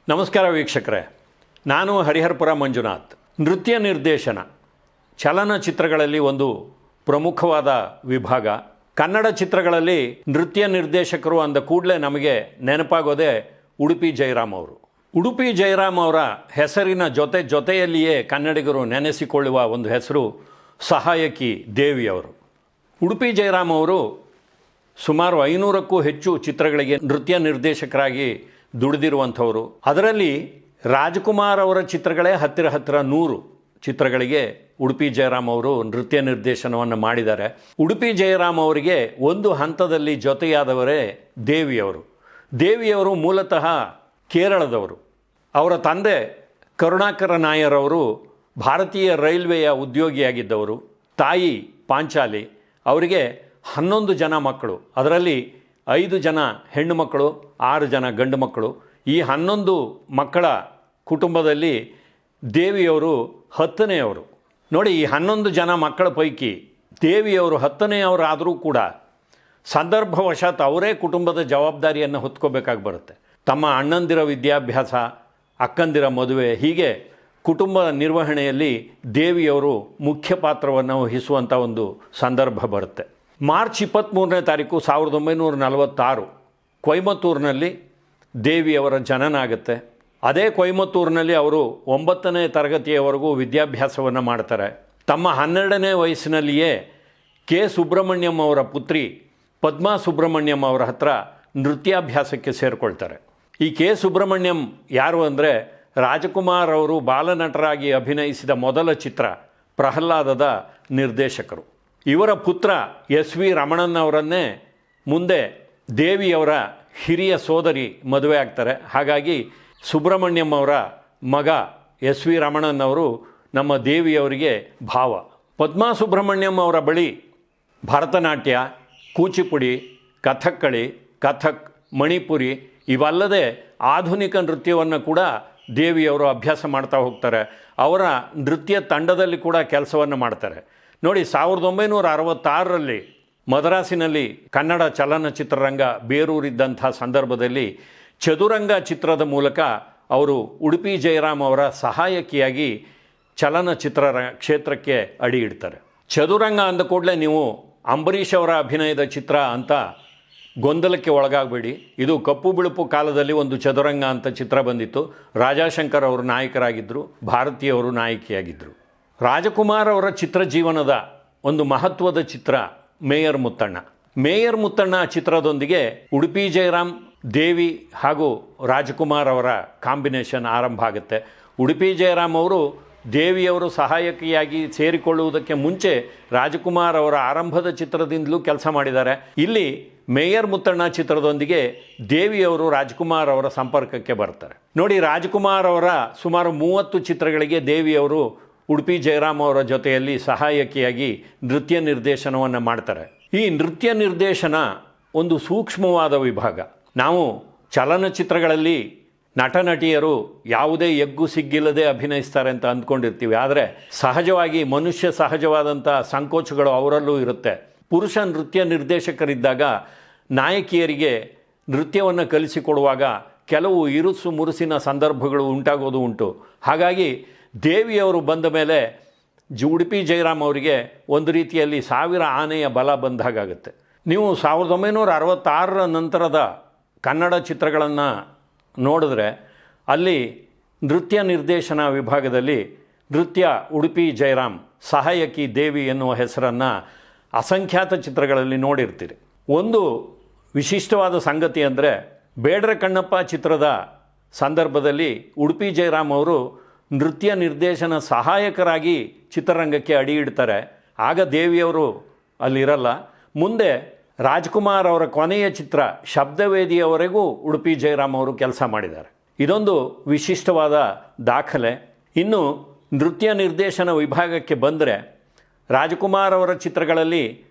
ನಮಸ್ಕಾರ ವೀಕ್ಷಕರೇ, ನಾನು ಹರಿಹರಪುರ ಮಂಜುನಾಥ್. ನೃತ್ಯ ನಿರ್ದೇಶನ ಚಲನಚಿತ್ರಗಳಲ್ಲಿ ಒಂದು ಪ್ರಮುಖವಾದ ವಿಭಾಗ. ಕನ್ನಡ ಚಿತ್ರಗಳಲ್ಲಿ ನೃತ್ಯ ನಿರ್ದೇಶಕರು ಅಂದ ಕೂಡಲೇ ನಮಗೆ ನೆನಪಾಗೋದೇ ಉಡುಪಿ ಜಯರಾಮ್ ಅವರು. ಉಡುಪಿ ಜಯರಾಮ್ ಅವರ ಹೆಸರಿನ ಜೊತೆಯಲ್ಲಿಯೇ ಕನ್ನಡಿಗರು ನೆನೆಸಿಕೊಳ್ಳುವ ಒಂದು ಹೆಸರು ಸಹಾಯಕಿ ದೇವಿಯವರು. ಉಡುಪಿ ಜಯರಾಮ್ ಅವರು ಸುಮಾರು 500ಕ್ಕೂ ಹೆಚ್ಚು ಚಿತ್ರಗಳಿಗೆ ನೃತ್ಯ ನಿರ್ದೇಶಕರಾಗಿ ದುಡಿದಿರುವಂಥವರು. ಅದರಲ್ಲಿ ರಾಜ್ಕುಮಾರ್ ಅವರ ಚಿತ್ರಗಳೇ ಹತ್ತಿರ 100 ಚಿತ್ರಗಳಿಗೆ ಉಡುಪಿ ಜಯರಾಮ್ ಅವರು ನೃತ್ಯ ನಿರ್ದೇಶನವನ್ನು ಮಾಡಿದ್ದಾರೆ. ಉಡುಪಿ ಜಯರಾಮ್ ಅವರಿಗೆ ಒಂದು ಹಂತದಲ್ಲಿ ಜೊತೆಯಾದವರೇ ದೇವಿಯವರು. ದೇವಿಯವರು ಮೂಲತಃ ಕೇರಳದವರು. ಅವರ ತಂದೆ ಕರುಣಾಕರ ನಾಯರ್ ಅವರು ಭಾರತೀಯ ರೈಲ್ವೆಯ ಉದ್ಯೋಗಿಯಾಗಿದ್ದವರು. ತಾಯಿ ಪಾಂಚಾಲಿ. ಅವರಿಗೆ 11 ಜನ ಮಕ್ಕಳು. ಅದರಲ್ಲಿ 5 ಜನ ಹೆಣ್ಣು ಮಕ್ಕಳು, 6 ಜನ ಗಂಡು ಮಕ್ಕಳು. ಈ 11 ಮಕ್ಕಳ ಕುಟುಂಬದಲ್ಲಿ ದೇವಿಯವರು 10ನೇಯವರು. ನೋಡಿ, ಈ 11 ಜನ ಮಕ್ಕಳ ಪೈಕಿ ದೇವಿಯವರು 10ನೇಯವರಾದರೂ ಕೂಡ ಸಂದರ್ಭವಶಾತ್ ಅವರೇ ಕುಟುಂಬದ ಜವಾಬ್ದಾರಿಯನ್ನು ಹೊತ್ಕೋಬೇಕಾಗಿ ಬರುತ್ತೆ. ತಮ್ಮ ಅಣ್ಣಂದಿರ ವಿದ್ಯಾಭ್ಯಾಸ, ಅಕ್ಕಂದಿರ ಮದುವೆ, ಹೀಗೆ ಕುಟುಂಬ ನಿರ್ವಹಣೆಯಲ್ಲಿ ದೇವಿಯವರು ಮುಖ್ಯ ಪಾತ್ರವನ್ನು ವಹಿಸುವಂಥ ಒಂದು ಸಂದರ್ಭ ಬರುತ್ತೆ. ಮಾರ್ಚ್ 23ನೇ ತಾರೀಕು 1946 ಕೊಯಮತ್ತೂರಿನಲ್ಲಿ ದೇವಿಯವರ ಜನನ ಆಗುತ್ತೆ. ಅದೇ ಕೊಯಮತ್ತೂರಿನಲ್ಲಿ ಅವರು 9ನೇ ತರಗತಿಯವರೆಗೂ ವಿದ್ಯಾಭ್ಯಾಸವನ್ನು ಮಾಡ್ತಾರೆ. ತಮ್ಮ 12ನೇ ವಯಸ್ಸಿನಲ್ಲಿಯೇ ಕೆ ಸುಬ್ರಹ್ಮಣ್ಯಂ ಅವರ ಪುತ್ರಿ ಪದ್ಮಾ ಸುಬ್ರಹ್ಮಣ್ಯಂ ಅವರ ಹತ್ರ ನೃತ್ಯಾಭ್ಯಾಸಕ್ಕೆ ಸೇರಿಕೊಳ್ತಾರೆ. ಈ ಕೆ ಸುಬ್ರಹ್ಮಣ್ಯಂ ಯಾರು ಅಂದರೆ, ರಾಜಕುಮಾರ್ ಅವರು ಬಾಲನಟರಾಗಿ ಅಭಿನಯಿಸಿದ ಮೊದಲ ಚಿತ್ರ ಪ್ರಹ್ಲಾದದ ನಿರ್ದೇಶಕರು. ಇವರ ಪುತ್ರ ಎಸ್ ವಿ ರಮಣನ್ ಅವರನ್ನೇ ಮುಂದೆ ದೇವಿಯವರ ಹಿರಿಯ ಸೋದರಿ ಮದುವೆ ಆಗ್ತಾರೆ. ಹಾಗಾಗಿ ಸುಬ್ರಹ್ಮಣ್ಯಂ ಅವರ ಮಗ ಎಸ್ ವಿ ರಮಣನ್ ಅವರು ನಮ್ಮ ದೇವಿಯವರಿಗೆ ಭಾವ. ಪದ್ಮಾ ಸುಬ್ರಹ್ಮಣ್ಯಂ ಅವರ ಬಳಿ ಭರತನಾಟ್ಯ, ಕೂಚಿಪುಡಿ, ಕಥಕ್ಕಳಿ, ಕಥಕ್, ಮಣಿಪುರಿ ಇವಲ್ಲದೆ ಆಧುನಿಕ ನೃತ್ಯವನ್ನು ಕೂಡ ದೇವಿಯವರು ಅಭ್ಯಾಸ ಮಾಡ್ತಾ ಹೋಗ್ತಾರೆ. ಅವರ ನೃತ್ಯ ತಂಡದಲ್ಲಿ ಕೂಡ ಕೆಲಸವನ್ನು ಮಾಡ್ತಾರೆ. ನೋಡಿ, 1966ರಲ್ಲಿ ಮದ್ರಾಸಿನಲ್ಲಿ ಕನ್ನಡ ಚಲನಚಿತ್ರರಂಗ ಬೇರೂರಿದ್ದಂಥ ಸಂದರ್ಭದಲ್ಲಿ ಚದುರಂಗ ಚಿತ್ರದ ಮೂಲಕ ಅವರು ಉಡುಪಿ ಜಯರಾಮ್ ಅವರ ಸಹಾಯಕಿಯಾಗಿ ಚಲನಚಿತ್ರ ಕ್ಷೇತ್ರಕ್ಕೆ ಅಡಿ ಇಡ್ತಾರೆ. ಚದುರಂಗ ಅಂದ ಕೂಡಲೇ ನೀವು ಅಂಬರೀಷ್ ಅವರ ಅಭಿನಯದ ಚಿತ್ರ ಅಂತ ಗೊಂದಲಕ್ಕೆ ಒಳಗಾಗಬೇಡಿ. ಇದು ಕಪ್ಪು ಬಿಳುಪು ಕಾಲದಲ್ಲಿ ಒಂದು ಚದುರಂಗ ಅಂತ ಚಿತ್ರ ಬಂದಿತ್ತು. ರಾಜಾಶಂಕರ್ ಅವರು ನಾಯಕರಾಗಿದ್ದರು, ಭಾರತೀಯವರು ನಾಯಕಿಯಾಗಿದ್ದರು. ರಾಜಕುಮಾರ್ ಅವರ ಚಿತ್ರಜೀವನದ ಒಂದು ಮಹತ್ವದ ಚಿತ್ರ ಮೇಯರ್ ಮುತ್ತಣ್ಣ. ಮೇಯರ್ ಮುತ್ತಣ್ಣ ಚಿತ್ರದೊಂದಿಗೆ ಉಡುಪಿ ಜಯರಾಮ್, ದೇವಿ ಹಾಗೂ ರಾಜಕುಮಾರ್ ಅವರ ಕಾಂಬಿನೇಷನ್ ಆರಂಭ ಆಗುತ್ತೆ. ಉಡುಪಿ ಜಯರಾಮ್ ಅವರು ದೇವಿಯವರು ಸಹಾಯಕಿಯಾಗಿ ಸೇರಿಕೊಳ್ಳುವುದಕ್ಕೆ ಮುಂಚೆ ರಾಜಕುಮಾರ್ ಅವರ ಆರಂಭದ ಚಿತ್ರದಿಂದಲೂ ಕೆಲಸ ಮಾಡಿದ್ದಾರೆ. ಇಲ್ಲಿ ಮೇಯರ್ ಮುತ್ತಣ್ಣ ಚಿತ್ರದೊಂದಿಗೆ ದೇವಿಯವರು ರಾಜಕುಮಾರ್ ಅವರ ಸಂಪರ್ಕಕ್ಕೆ ಬರ್ತಾರೆ. ನೋಡಿ, ರಾಜಕುಮಾರ್ ಅವರ ಸುಮಾರು 30 ಚಿತ್ರಗಳಿಗೆ ದೇವಿಯವರು ಉಡುಪಿ ಜಯರಾಮ್ ಅವರ ಜೊತೆಯಲ್ಲಿ ಸಹಾಯಕಿಯಾಗಿ ನೃತ್ಯ ನಿರ್ದೇಶನವನ್ನು ಮಾಡ್ತಾರೆ. ಈ ನೃತ್ಯ ನಿರ್ದೇಶನ ಒಂದು ಸೂಕ್ಷ್ಮವಾದ ವಿಭಾಗ. ನಾವು ಚಲನಚಿತ್ರಗಳಲ್ಲಿ ನಟ ನಟಿಯರು ಯಾವುದೇ ಎಗ್ಗು ಸಿಗ್ಗಿಲ್ಲದೆ ಅಭಿನಯಿಸ್ತಾರೆ ಅಂತ ಅಂದ್ಕೊಂಡಿರ್ತೀವಿ. ಆದರೆ ಸಹಜವಾಗಿ ಮನುಷ್ಯ ಸಹಜವಾದಂಥ ಸಂಕೋಚಗಳು ಅವರಲ್ಲೂ ಇರುತ್ತೆ. ಪುರುಷ ನೃತ್ಯ ನಿರ್ದೇಶಕರಿದ್ದಾಗ ನಾಯಕಿಯರಿಗೆ ನೃತ್ಯವನ್ನು ಕಲಿಸಿಕೊಡುವಾಗ ಕೆಲವು ಇರುಸು ಮುರುಸಿನ ಸಂದರ್ಭಗಳು ಉಂಟಾಗೋದು ಉಂಟು. ಹಾಗಾಗಿ ದೇವಿಯವರು ಬಂದ ಮೇಲೆ ಉಡುಪಿ ಜಯರಾಮ್ ಅವರಿಗೆ ಒಂದು ರೀತಿಯಲ್ಲಿ 1000 ಆನೆಯ ಬಲ ಬಂದಾಗುತ್ತೆ. ನೀವು 1966ರ ನಂತರದ ಕನ್ನಡ ಚಿತ್ರಗಳನ್ನು ನೋಡಿದ್ರೆ ಅಲ್ಲಿ ನೃತ್ಯ ನಿರ್ದೇಶನ ವಿಭಾಗದಲ್ಲಿ ನೃತ್ಯ ಉಡುಪಿ ಜಯರಾಮ್, ಸಹಾಯಕಿ ದೇವಿ ಎನ್ನುವ ಹೆಸರನ್ನು ಅಸಂಖ್ಯಾತ ಚಿತ್ರಗಳಲ್ಲಿ ನೋಡಿರ್ತೀರಿ. ಒಂದು ವಿಶಿಷ್ಟವಾದ ಸಂಗತಿ ಅಂದರೆ, ಬೇಡರ ಕಣ್ಣಪ್ಪ ಚಿತ್ರದ ಸಂದರ್ಭದಲ್ಲಿ ಉಡುಪಿ ಜಯರಾಮ್ ಅವರು ನೃತ್ಯ ನಿರ್ದೇಶನ ಸಹಾಯಕರಾಗಿ ಚಿತ್ರರಂಗಕ್ಕೆ ಅಡಿ ಇಡ್ತಾರೆ. ಆಗ ದೇವಿಯವರು ಅಲ್ಲಿರಲ್ಲ. ಮುಂದೆ ರಾಜ್ಕುಮಾರ್ ಅವರ ಕೊನೆಯ ಚಿತ್ರ ಶಬ್ದವೇದಿಯವರೆಗೂ ಉಡುಪಿ ಜಯರಾಮ್ ಅವರು ಕೆಲಸ ಮಾಡಿದ್ದಾರೆ. ಇದೊಂದು ವಿಶಿಷ್ಟವಾದ ದಾಖಲೆ. ಇನ್ನು ನೃತ್ಯ ನಿರ್ದೇಶನ ವಿಭಾಗಕ್ಕೆ ಬಂದರೆ, ರಾಜ್ಕುಮಾರ್ ಅವರ ಚಿತ್ರಗಳಲ್ಲಿ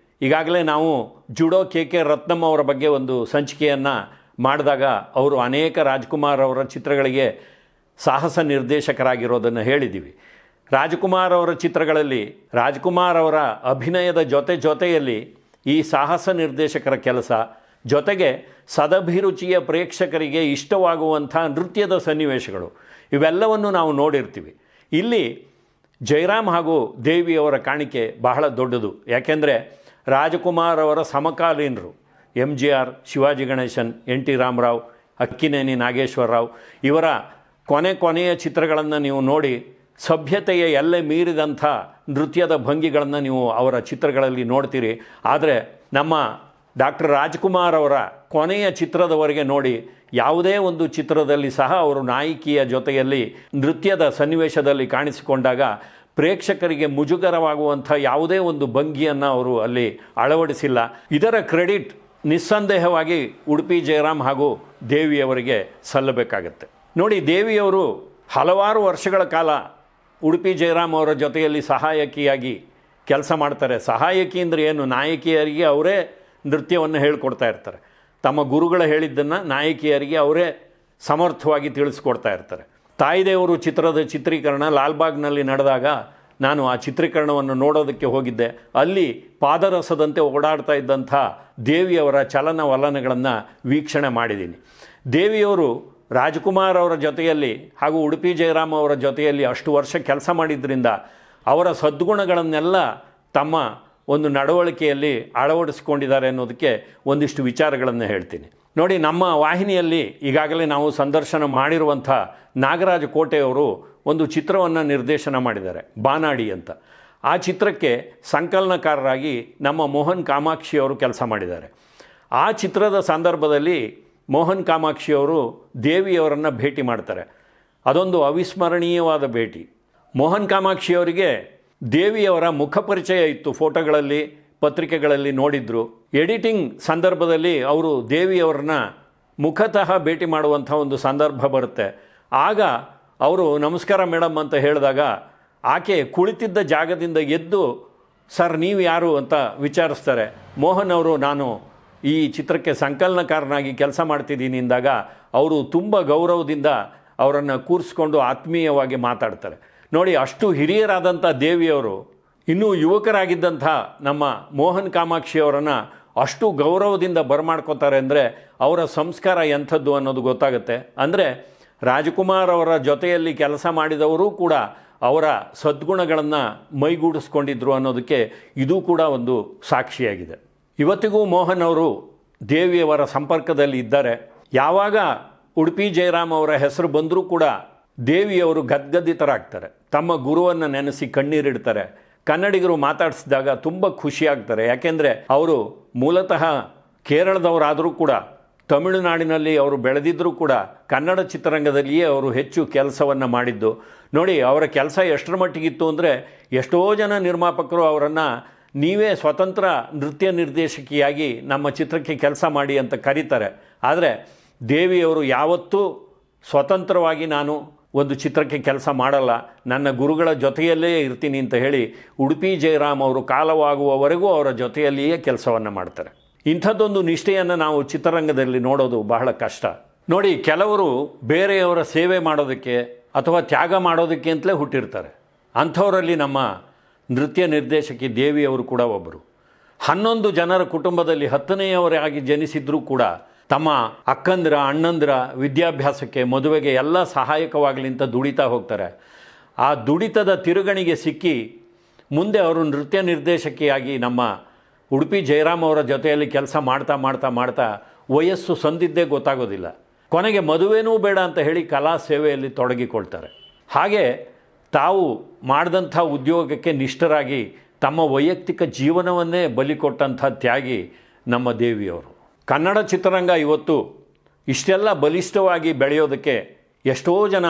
ಈಗಾಗಲೇ ನಾವು ಜುಡೋ ಕೆ ರತ್ನಂ ಅವರ ಬಗ್ಗೆ ಒಂದು ಸಂಚಿಕೆಯನ್ನು ಮಾಡಿದಾಗ ಅವರು ಅನೇಕ ರಾಜ್ಕುಮಾರ್ ಅವರ ಚಿತ್ರಗಳಿಗೆ ಸಾಹಸ ನಿರ್ದೇಶಕರಾಗಿರೋದನ್ನು ಹೇಳಿದ್ದೀವಿ. ರಾಜ್ಕುಮಾರ್ ಅವರ ಚಿತ್ರಗಳಲ್ಲಿ ರಾಜ್ಕುಮಾರ್ ಅವರ ಅಭಿನಯದ ಜೊತೆಯಲ್ಲಿ ಈ ಸಾಹಸ ನಿರ್ದೇಶಕರ ಕೆಲಸ, ಜೊತೆಗೆ ಸದಭಿರುಚಿಯ ಪ್ರೇಕ್ಷಕರಿಗೆ ಇಷ್ಟವಾಗುವಂಥ ನೃತ್ಯದ ಸನ್ನಿವೇಶಗಳು ಇವೆಲ್ಲವನ್ನು ನಾವು ನೋಡಿರ್ತೀವಿ. ಇಲ್ಲಿ ಜಯರಾಮ್ ಹಾಗೂ ದೇವಿಯವರ ಕಾಣಿಕೆ ಬಹಳ ದೊಡ್ಡದು. ಯಾಕೆಂದರೆ ರಾಜಕುಮಾರ್ ಅವರ ಸಮಕಾಲೀನರು MGR, ಶಿವಾಜಿ ಗಣೇಶನ್, NT ರಾಮರಾವ್, ಅಕ್ಕಿನೇನಿ ನಾಗೇಶ್ವರರಾವ್ ಇವರ ಕೊನೆಯ ಚಿತ್ರಗಳನ್ನು ನೀವು ನೋಡಿ ಸಭ್ಯತೆಯ ಎಲ್ಲೆ ಮೀರಿದಂಥ ನೃತ್ಯದ ಭಂಗಿಗಳನ್ನು ನೀವು ಅವರ ಚಿತ್ರಗಳಲ್ಲಿ ನೋಡ್ತೀರಿ. ಆದರೆ ನಮ್ಮ ಡಾಕ್ಟರ್ ರಾಜ್ಕುಮಾರ್ ಅವರ ಕೊನೆಯ ಚಿತ್ರದವರೆಗೆ ನೋಡಿ ಯಾವುದೇ ಒಂದು ಚಿತ್ರದಲ್ಲಿ ಸಹ ಅವರು ನಾಯಕಿಯ ಜೊತೆಯಲ್ಲಿ ನೃತ್ಯದ ಸನ್ನಿವೇಶದಲ್ಲಿ ಕಾಣಿಸಿಕೊಂಡಾಗ ಪ್ರೇಕ್ಷಕರಿಗೆ ಮುಜುಗರವಾಗುವಂಥ ಯಾವುದೇ ಒಂದು ಭಂಗಿಯನ್ನು ಅವರು ಅಲ್ಲಿ ಅಳವಡಿಸಿಲ್ಲ. ಇದರ ಕ್ರೆಡಿಟ್ ನಿಸ್ಸಂದೇಹವಾಗಿ ಉಡುಪಿ ಜಯರಾಮ್ ಹಾಗೂ ದೇವಿಯವರಿಗೆ ಸಲ್ಲಬೇಕಾಗತ್ತೆ. ನೋಡಿ, ದೇವಿಯವರು ಹಲವಾರು ವರ್ಷಗಳ ಕಾಲ ಉಡುಪಿ ಜಯರಾಮ್ ಅವರ ಜೊತೆಯಲ್ಲಿ ಸಹಾಯಕಿಯಾಗಿ ಕೆಲಸ ಮಾಡ್ತಾರೆ. ಸಹಾಯಕಿ ಅಂದರೆ ಏನು, ನಾಯಕಿಯರಿಗೆ ಅವರೇ ನೃತ್ಯವನ್ನು ಹೇಳಿಕೊಡ್ತಾ ಇರ್ತಾರೆ. ತಮ್ಮ ಗುರುಗಳು ಹೇಳಿದ್ದನ್ನು ನಾಯಕಿಯರಿಗೆ ಅವರೇ ಸಮರ್ಥವಾಗಿ ತಿಳಿಸ್ಕೊಡ್ತಾ ಇರ್ತಾರೆ. ತಾಯಿದೇವರು ಚಿತ್ರದ ಚಿತ್ರೀಕರಣ ಲಾಲ್ಬಾಗ್ನಲ್ಲಿ ನಡೆದಾಗ ನಾನು ಆ ಚಿತ್ರೀಕರಣವನ್ನು ನೋಡೋದಕ್ಕೆ ಹೋಗಿದ್ದೆ. ಅಲ್ಲಿ ಪಾದರಸದಂತೆ ಓಡಾಡ್ತಾ ಇದ್ದಂಥ ದೇವಿಯವರ ಚಲನವಲನಗಳನ್ನು ವೀಕ್ಷಣೆ ಮಾಡಿದ್ದೀನಿ. ದೇವಿಯವರು ರಾಜ್ಕುಮಾರ್ ಅವರ ಜೊತೆಯಲ್ಲಿ ಹಾಗೂ ಉಡುಪಿ ಜಯರಾಮ್ ಅವರ ಜೊತೆಯಲ್ಲಿ ಅಷ್ಟು ವರ್ಷ ಕೆಲಸ ಮಾಡಿದ್ರಿಂದ ಅವರ ಸದ್ಗುಣಗಳನ್ನೆಲ್ಲ ತಮ್ಮ ಒಂದು ನಡವಳಿಕೆಯಲ್ಲಿ ಅಳವಡಿಸ್ಕೊಂಡಿದ್ದಾರೆ ಅನ್ನೋದಕ್ಕೆ ಒಂದಿಷ್ಟು ವಿಚಾರಗಳನ್ನು ಹೇಳ್ತೀನಿ. ನೋಡಿ, ನಮ್ಮ ವಾಹಿನಿಯಲ್ಲಿ ಈಗಾಗಲೇ ನಾವು ಸಂದರ್ಶನ ಮಾಡಿರುವಂಥ ನಾಗರಾಜ ಕೋಟೆಯವರು ಒಂದು ಚಿತ್ರವನ್ನು ನಿರ್ದೇಶನ ಮಾಡಿದ್ದಾರೆ, ಬಾನಾಡಿ ಅಂತ. ಆ ಚಿತ್ರಕ್ಕೆ ಸಂಕಲನಕಾರರಾಗಿ ನಮ್ಮ ಮೋಹನ್ ಕಾಮಾಕ್ಷಿಯವರು ಕೆಲಸ ಮಾಡಿದ್ದಾರೆ. ಆ ಚಿತ್ರದ ಸಂದರ್ಭದಲ್ಲಿ ಮೋಹನ್ ಕಾಮಾಕ್ಷಿಯವರು ದೇವಿಯವರನ್ನು ಭೇಟಿ ಮಾಡ್ತಾರೆ. ಅದೊಂದು ಅವಿಸ್ಮರಣೀಯವಾದ ಭೇಟಿ. ಮೋಹನ್ ಕಾಮಾಕ್ಷಿಯವರಿಗೆ ದೇವಿಯವರ ಮುಖಪರಿಚಯ ಇತ್ತು, ಫೋಟೋಗಳಲ್ಲಿ ಪತ್ರಿಕೆಗಳಲ್ಲಿ ನೋಡಿದ್ರು. ಎಡಿಟಿಂಗ್ ಸಂದರ್ಭದಲ್ಲಿ ಅವರು ದೇವಿಯವರನ್ನ ಮುಖತಃ ಭೇಟಿ ಮಾಡುವಂಥ ಒಂದು ಸಂದರ್ಭ ಬರುತ್ತೆ. ಆಗ ಅವರು ನಮಸ್ಕಾರ ಮೇಡಮ್ ಅಂತ ಹೇಳಿದಾಗ ಆಕೆ ಕುಳಿತಿದ್ದ ಜಾಗದಿಂದ ಎದ್ದು, ಸರ್ ನೀವು ಯಾರು ಅಂತ ವಿಚಾರಿಸ್ತಾರೆ. ಮೋಹನ್ ಅವರು ನಾನು ಈ ಚಿತ್ರಕ್ಕೆ ಸಂಕಲನಕಾರನಾಗಿ ಕೆಲಸ ಮಾಡ್ತಿದ್ದೀನಿ ಎಂದಾಗ ಅವರು ತುಂಬ ಗೌರವದಿಂದ ಅವರನ್ನು ಕೂರಿಸ್ಕೊಂಡು ಆತ್ಮೀಯವಾಗಿ ಮಾತಾಡ್ತಾರೆ. ನೋಡಿ, ಅಷ್ಟು ಹಿರಿಯರಾದಂಥ ದೇವಿಯವರು ಇನ್ನೂ ಯುವಕರಾಗಿದ್ದಂಥ ನಮ್ಮ ಮೋಹನ್ ಕಾಮಾಕ್ಷಿಯವರನ್ನು ಅಷ್ಟು ಗೌರವದಿಂದ ಬರಮಾಡ್ಕೋತಾರೆ ಅಂದರೆ ಅವರ ಸಂಸ್ಕಾರ ಎಂಥದ್ದು ಅನ್ನೋದು ಗೊತ್ತಾಗುತ್ತೆ. ಅಂದರೆ ರಾಜ್ಕುಮಾರ್ ಅವರ ಜೊತೆಯಲ್ಲಿ ಕೆಲಸ ಮಾಡಿದವರು ಕೂಡ ಅವರ ಸದ್ಗುಣಗಳನ್ನು ಮೈಗೂಡಿಸ್ಕೊಂಡಿದ್ರು ಅನ್ನೋದಕ್ಕೆ ಇದು ಕೂಡ ಒಂದು ಸಾಕ್ಷಿಯಾಗಿದೆ. ಇವತ್ತಿಗೂ ಮೋಹನ್ ಅವರು ದೇವಿಯವರ ಸಂಪರ್ಕದಲ್ಲಿ ಇದ್ದಾರೆ. ಯಾವಾಗ ಉಡುಪಿ ಜಯರಾಮ್ ಅವರ ಹೆಸರು ಬಂದರೂ ಕೂಡ ದೇವಿಯವರು ಗದ್ಗದಿತರಾಗ್ತಾರೆ. ತಮ್ಮ ಗುರುವನ್ನು ನೆನೆಸಿ ಕಣ್ಣೀರಿಡ್ತಾರೆ. ಕನ್ನಡಿಗರು ಮಾತಾಡಿಸಿದಾಗ ತುಂಬ ಖುಷಿಯಾಗ್ತಾರೆ. ಯಾಕೆಂದರೆ ಅವರು ಮೂಲತಃ ಕೇರಳದವರಾದರೂ ಕೂಡ ತಮಿಳುನಾಡಿನಲ್ಲಿ ಅವರು ಬೆಳೆದಿದ್ದರೂ ಕೂಡ ಕನ್ನಡ ಚಿತ್ರರಂಗದಲ್ಲಿಯೇ ಅವರು ಹೆಚ್ಚು ಕೆಲಸವನ್ನು ಮಾಡಿದ್ದು. ನೋಡಿ, ಅವರ ಕೆಲಸ ಎಷ್ಟರ ಮಟ್ಟಿಗಿತ್ತು ಅಂದರೆ ಎಷ್ಟೋ ಜನ ನಿರ್ಮಾಪಕರು ಅವರನ್ನು ನೀವೇ ಸ್ವತಂತ್ರ ನೃತ್ಯ ನಿರ್ದೇಶಕಿಯಾಗಿ ನಮ್ಮ ಚಿತ್ರಕ್ಕೆ ಕೆಲಸ ಮಾಡಿ ಅಂತ ಕರೀತಾರೆ. ಆದರೆ ದೇವಿಯವರು ಯಾವತ್ತೂ ಸ್ವತಂತ್ರವಾಗಿ ನಾನು ಒಂದು ಚಿತ್ರಕ್ಕೆ ಕೆಲಸ ಮಾಡಲ್ಲ, ನನ್ನ ಗುರುಗಳ ಜೊತೆಯಲ್ಲೇ ಇರ್ತೀನಿ ಅಂತ ಹೇಳಿ ಉಡುಪಿ ಜಯರಾಮ್ ಅವರು ಕಾಲವಾಗುವವರೆಗೂ ಅವರ ಜೊತೆಯಲ್ಲಿಯೇ ಕೆಲಸವನ್ನು ಮಾಡ್ತಾರೆ. ಇಂಥದ್ದೊಂದು ನಿಷ್ಠೆಯನ್ನು ನಾವು ಚಿತ್ರರಂಗದಲ್ಲಿ ನೋಡೋದು ಬಹಳ ಕಷ್ಟ. ನೋಡಿ, ಕೆಲವರು ಬೇರೆಯವರ ಸೇವೆ ಮಾಡೋದಕ್ಕೆ ಅಥವಾ ತ್ಯಾಗ ಮಾಡೋದಕ್ಕೆ ಅಂತಲೇ ಹುಟ್ಟಿರ್ತಾರೆ. ಅಂಥವರಲ್ಲಿ ನಮ್ಮ ನೃತ್ಯ ನಿರ್ದೇಶಕಿ ದೇವಿಯವರು ಕೂಡ ಒಬ್ಬರು. 11 ಜನರ ಕುಟುಂಬದಲ್ಲಿ 10ನೇಯವರಾಗಿ ಜನಿಸಿದ್ರೂ ಕೂಡ ತಮ್ಮ ಅಕ್ಕಂದಿರ ಅಣ್ಣಂದಿರ ವಿದ್ಯಾಭ್ಯಾಸಕ್ಕೆ ಮದುವೆಗೆ ಎಲ್ಲ ಸಹಾಯಕವಾಗಲಿ ಅಂತ ದುಡಿತಾ ಹೋಗ್ತಾರೆ. ಆ ದುಡಿತದ ತಿರುಗಣಿಗೆ ಸಿಕ್ಕಿ ಮುಂದೆ ಅವರು ನೃತ್ಯ ನಿರ್ದೇಶಕಿಯಾಗಿ ನಮ್ಮ ಉಡುಪಿ ಜಯರಾಮ್ ಅವರ ಜೊತೆಯಲ್ಲಿ ಕೆಲಸ ಮಾಡ್ತಾ ಮಾಡ್ತಾ ಮಾಡ್ತಾ ವಯಸ್ಸು ಸಂದಿದ್ದೇ ಗೊತ್ತಾಗೋದಿಲ್ಲ. ಕೊನೆಗೆ ಮದುವೆನೂ ಬೇಡ ಅಂತ ಹೇಳಿ ಕಲಾ ಸೇವೆಯಲ್ಲಿ ತೊಡಗಿಕೊಳ್ತಾರೆ. ಹಾಗೆ ತಾವು ಮಾಡಿದಂಥ ಉದ್ಯೋಗಕ್ಕೆ ನಿಷ್ಠರಾಗಿ ತಮ್ಮ ವೈಯಕ್ತಿಕ ಜೀವನವನ್ನೇ ಬಲಿ ಕೊಟ್ಟಂಥ ತ್ಯಾಗಿ ನಮ್ಮ ದೇವಿಯವರು. ಕನ್ನಡ ಚಿತ್ರರಂಗ ಇವತ್ತು ಇಷ್ಟೆಲ್ಲ ಬಲಿಷ್ಠವಾಗಿ ಬೆಳೆಯೋದಕ್ಕೆ ಎಷ್ಟೋ ಜನ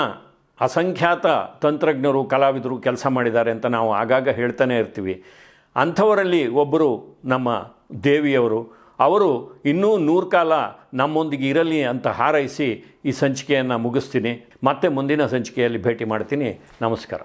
ಅಸಂಖ್ಯಾತ ತಂತ್ರಜ್ಞರು ಕಲಾವಿದರು ಕೆಲಸ ಮಾಡಿದ್ದಾರೆ ಅಂತ ನಾವು ಆಗಾಗ ಹೇಳ್ತಾನೆ ಇರ್ತೀವಿ. ಅಂಥವರಲ್ಲಿ ಒಬ್ಬರು ನಮ್ಮ ದೇವಿಯವರು. ಅವರು ಇನ್ನೂ 100 ಕಾಲ ನಮ್ಮೊಂದಿಗೆ ಇರಲಿ ಅಂತ ಹಾರೈಸಿ ಈ ಸಂಚಿಕೆಯನ್ನು ಮುಗಿಸ್ತೀನಿ. ಮತ್ತೆ ಮುಂದಿನ ಸಂಚಿಕೆಯಲ್ಲಿ ಭೇಟಿ ಮಾಡ್ತೀನಿ. ನಮಸ್ಕಾರ.